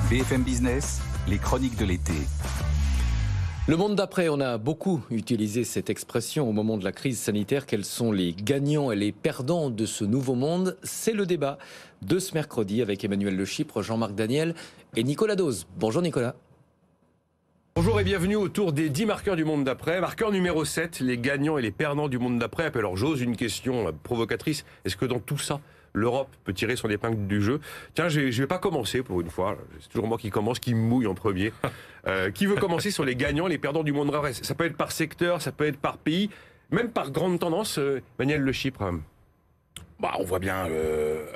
BFM Business, les chroniques de l'été. Le monde d'après, on a beaucoup utilisé cette expression au moment de la crise sanitaire. Quels sont les gagnants et les perdants de ce nouveau monde? C'est le débat de ce mercredi avec Emmanuel Le Chypre, Jean-Marc Daniel et Nicolas Dose. Bonjour Nicolas. Bonjour et bienvenue autour des 10 marqueurs du monde d'après. Marqueur numéro 7, les gagnants et les perdants du monde d'après. Alors j'ose une question provocatrice. Est-ce que dans tout ça, l'Europe peut tirer son épingle du jeu? Tiens, je vais pas commencer pour une fois. C'est toujours moi qui commence, qui me mouille en premier. Qui veut commencer sur les gagnants, les perdants du monde d'après? Ça peut être par secteur, ça peut être par pays, même par grande tendance. Emmanuel Le Chypre. On voit bien.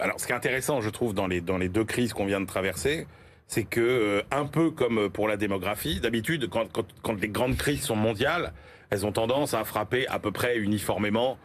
Alors, ce qui est intéressant, je trouve, dans les deux crises qu'on vient de traverser, c'est que, un peu comme pour la démographie, d'habitude, quand les grandes crises sont mondiales, elles ont tendance à frapper à peu près uniformément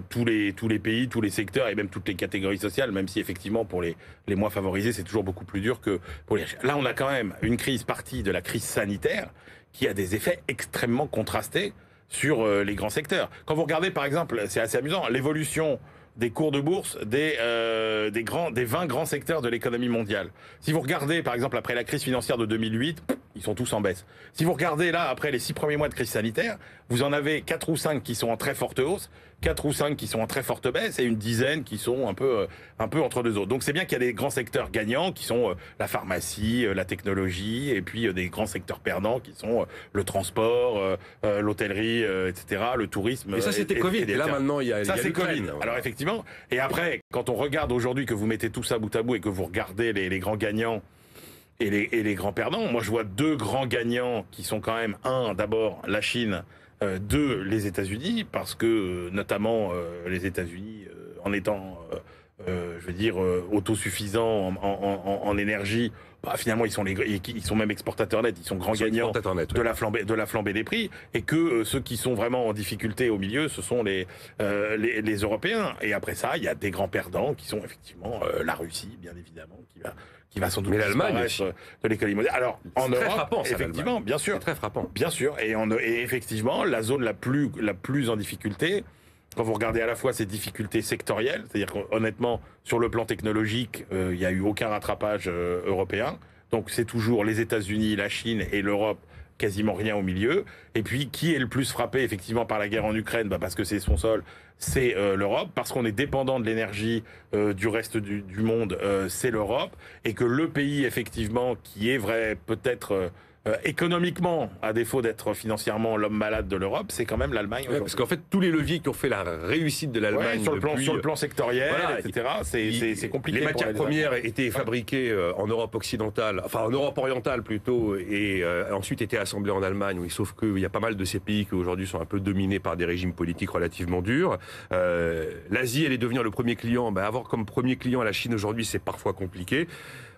tous les pays, tous les secteurs et même toutes les catégories sociales, même si effectivement pour les moins favorisés, c'est toujours beaucoup plus dur que pour les riches. Là, on a quand même une crise partie de la crise sanitaire qui a des effets extrêmement contrastés sur les grands secteurs. Quand vous regardez, par exemple, c'est assez amusant, l'évolution des cours de bourse des 20 grands secteurs de l'économie mondiale. Si vous regardez, par exemple, après la crise financière de 2008, ils sont tous en baisse. Si vous regardez là, après les 6 premiers mois de crise sanitaire, vous en avez 4 ou 5 qui sont en très forte hausse, 4 ou 5 qui sont en très forte baisse et une dizaine qui sont un peu entre deux autres. Donc c'est bien qu'il y a des grands secteurs gagnants qui sont la pharmacie, la technologie, et puis des grands secteurs perdants qui sont le transport, l'hôtellerie, etc., le tourisme. Et ça c'était Covid, et là maintenant il y a... Ça c'est Covid. Covid. Alors effectivement, et après, quand on regarde aujourd'hui, que vous mettez tout ça bout à bout et que vous regardez les grands gagnants et les grands perdants, moi je vois deux grands gagnants qui sont quand même, un, d'abord la Chine, deux, les États-Unis, parce que notamment les États-Unis, en étant, autosuffisants en énergie, finalement ils sont même exportateurs nets, ils sont grands gagnants de la flambée des prix, et que ceux qui sont vraiment en difficulté au milieu, ce sont les Européens. Et après ça, il y a des grands perdants qui sont effectivement la Russie, bien évidemment, qui va sans doute disparaître de l'économie mondiale. Alors en Europe, frappant, ça, effectivement, bien sûr, c'est très frappant, bien sûr, et effectivement, la zone la plus en difficulté. Quand vous regardez à la fois ces difficultés sectorielles, c'est-à-dire qu'honnêtement, sur le plan technologique, il n'y a eu aucun rattrapage européen. Donc c'est toujours les États-Unis, la Chine et l'Europe, quasiment rien au milieu. Et puis, qui est le plus frappé effectivement par la guerre en Ukraine? Parce que c'est son sol, c'est l'Europe. Parce qu'on est dépendant de l'énergie du reste du monde, c'est l'Europe. Et que le pays, effectivement, qui est vrai, peut-être... économiquement, à défaut d'être financièrement l'homme malade de l'Europe, c'est quand même l'Allemagne. Ouais, parce qu'en fait, tous les leviers qui ont fait la réussite de l'Allemagne sur le plan sectoriel, voilà, etc., c'est compliqué. Les matières premières étaient fabriquées en Europe occidentale, enfin en Europe orientale plutôt, et ensuite étaient assemblées en Allemagne. Oui, sauf qu'il y a pas mal de ces pays qui aujourd'hui sont un peu dominés par des régimes politiques relativement durs. L'Asie, elle est devenue le premier client. Avoir comme premier client la Chine aujourd'hui, c'est parfois compliqué.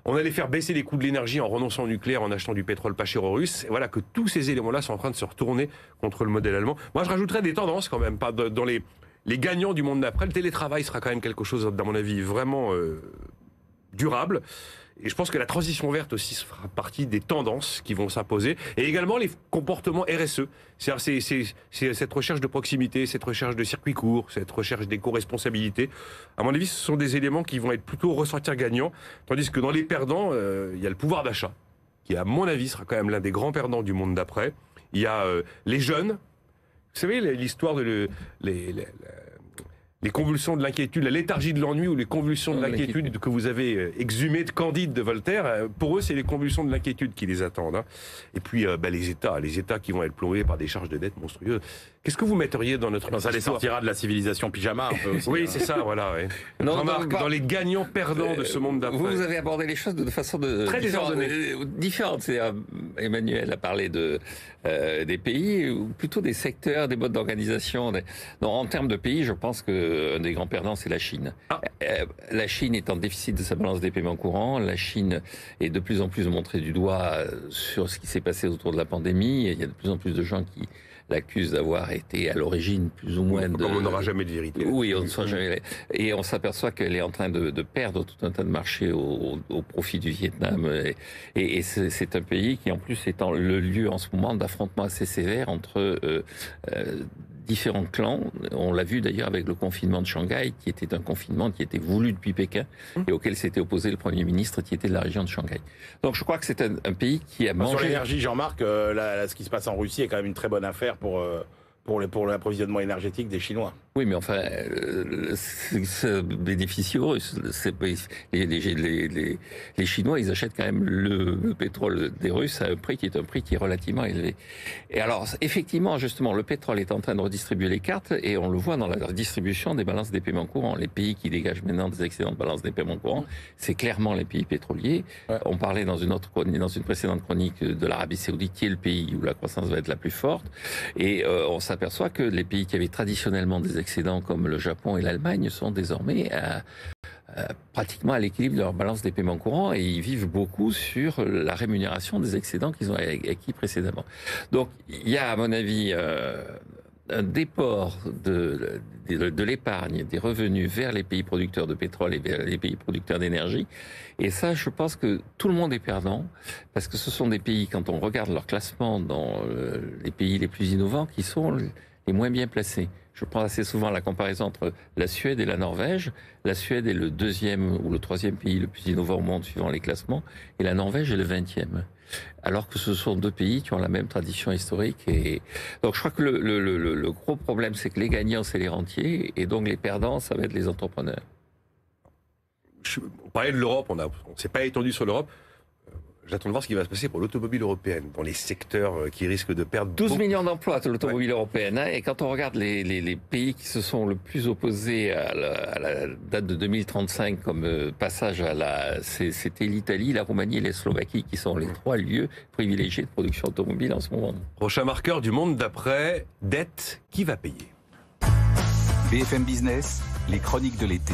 On allait faire baisser les coûts de l'énergie en renonçant au nucléaire, en achetant du pétrole pas cher aux Russes. Et voilà que tous ces éléments-là sont en train de se retourner contre le modèle allemand. Moi, je rajouterais des tendances quand même, pas dans les gagnants du monde d'après. Le télétravail sera quand même quelque chose, dans mon avis, vraiment durable. Et je pense que la transition verte aussi fera partie des tendances qui vont s'imposer. Et également les comportements RSE. C'est cette recherche de proximité, cette recherche de circuits courts, cette recherche d'éco-responsabilité. À mon avis, ce sont des éléments qui vont être plutôt ressortir gagnants. Tandis que dans les perdants, il y a le pouvoir d'achat, qui à mon avis sera quand même l'un des grands perdants du monde d'après. Il y a les jeunes. Vous savez, l'histoire de les convulsions de l'inquiétude, la léthargie de l'ennui ou les convulsions de l'inquiétude que vous avez exhumées de Candide de Voltaire, pour eux, c'est les convulsions de l'inquiétude qui les attendent. Et puis, les États qui vont être plombés par des charges de dette monstrueuses. Qu'est-ce que vous mettriez dans notre Ça les sortira de la civilisation pyjama, un peu aussi. Oui, c'est ça, voilà. Ouais. Jean-Marc, dans les gagnants-perdants de ce monde d'après. Vous avez abordé les choses de façon très différente. Emmanuel a parlé des pays, ou plutôt des secteurs, des modes d'organisation. En termes de pays, je pense qu'un des grands perdants, c'est la Chine. La Chine est en déficit de sa balance des paiements courants. La Chine est de plus en plus montrée du doigt sur ce qui s'est passé autour de la pandémie. Il y a de plus en plus de gens qui l'accuse d'avoir été à l'origine plus ou moins Comme on n'aura jamais de vérité. Oui, on ne saura jamais. Et on s'aperçoit qu'elle est en train de perdre tout un tas de marchés au profit du Vietnam. Et c'est un pays qui, en plus, est le lieu en ce moment d'affrontements assez sévères entre différents clans. On l'a vu d'ailleurs avec le confinement de Shanghai, qui était un confinement qui était voulu depuis Pékin et auquel s'était opposé le Premier ministre qui était de la région de Shanghai. Donc je crois que c'est un pays qui a mangé... Sur l'énergie, Jean-Marc, ce qui se passe en Russie est quand même une très bonne affaire pour l'approvisionnement énergétique des Chinois. Oui, mais enfin, ça bénéficie aux Russes. Les Chinois, ils achètent quand même le pétrole des Russes à un prix qui est relativement élevé. Et alors, effectivement, justement, le pétrole est en train de redistribuer les cartes et on le voit dans la distribution des balances des paiements courants. Les pays qui dégagent maintenant des excédents de balance des paiements courants, c'est clairement les pays pétroliers. Ouais. On parlait dans une précédente chronique de l'Arabie Saoudite, qui est le pays où la croissance va être la plus forte. Et on s'aperçoit que les pays qui avaient traditionnellement des excédents comme le Japon et l'Allemagne sont désormais pratiquement à l'équilibre de leur balance des paiements courants et ils vivent beaucoup sur la rémunération des excédents qu'ils ont acquis précédemment. Donc il y a à mon avis un déport de l'épargne, des revenus vers les pays producteurs de pétrole et vers les pays producteurs d'énergie. Et ça, je pense que tout le monde est perdant, parce que ce sont des pays, quand on regarde leur classement dans les pays les plus innovants, qui sont les moins bien placés. Je prends assez souvent la comparaison entre la Suède et la Norvège. La Suède est le 2e ou le 3e pays le plus innovant au monde suivant les classements, et la Norvège est le 20e. Alors que ce sont deux pays qui ont la même tradition historique. Et donc je crois que le gros problème, c'est que les gagnants, c'est les rentiers, et donc les perdants, ça va être les entrepreneurs. On parlait de l'Europe, on s'est pas étendu sur l'Europe. J'attends de voir ce qui va se passer pour l'automobile européenne, dans les secteurs qui risquent de perdre... 12 millions d'emplois de l'automobile européenne. Hein, et quand on regarde les pays qui se sont le plus opposés à la date de 2035 comme passage c'était l'Italie, la Roumanie et la Slovaquie, qui sont les 3 lieux privilégiés de production automobile en ce moment. Prochain marqueur du monde d'après, dette, qui va payer? BFM Business, les chroniques de l'été.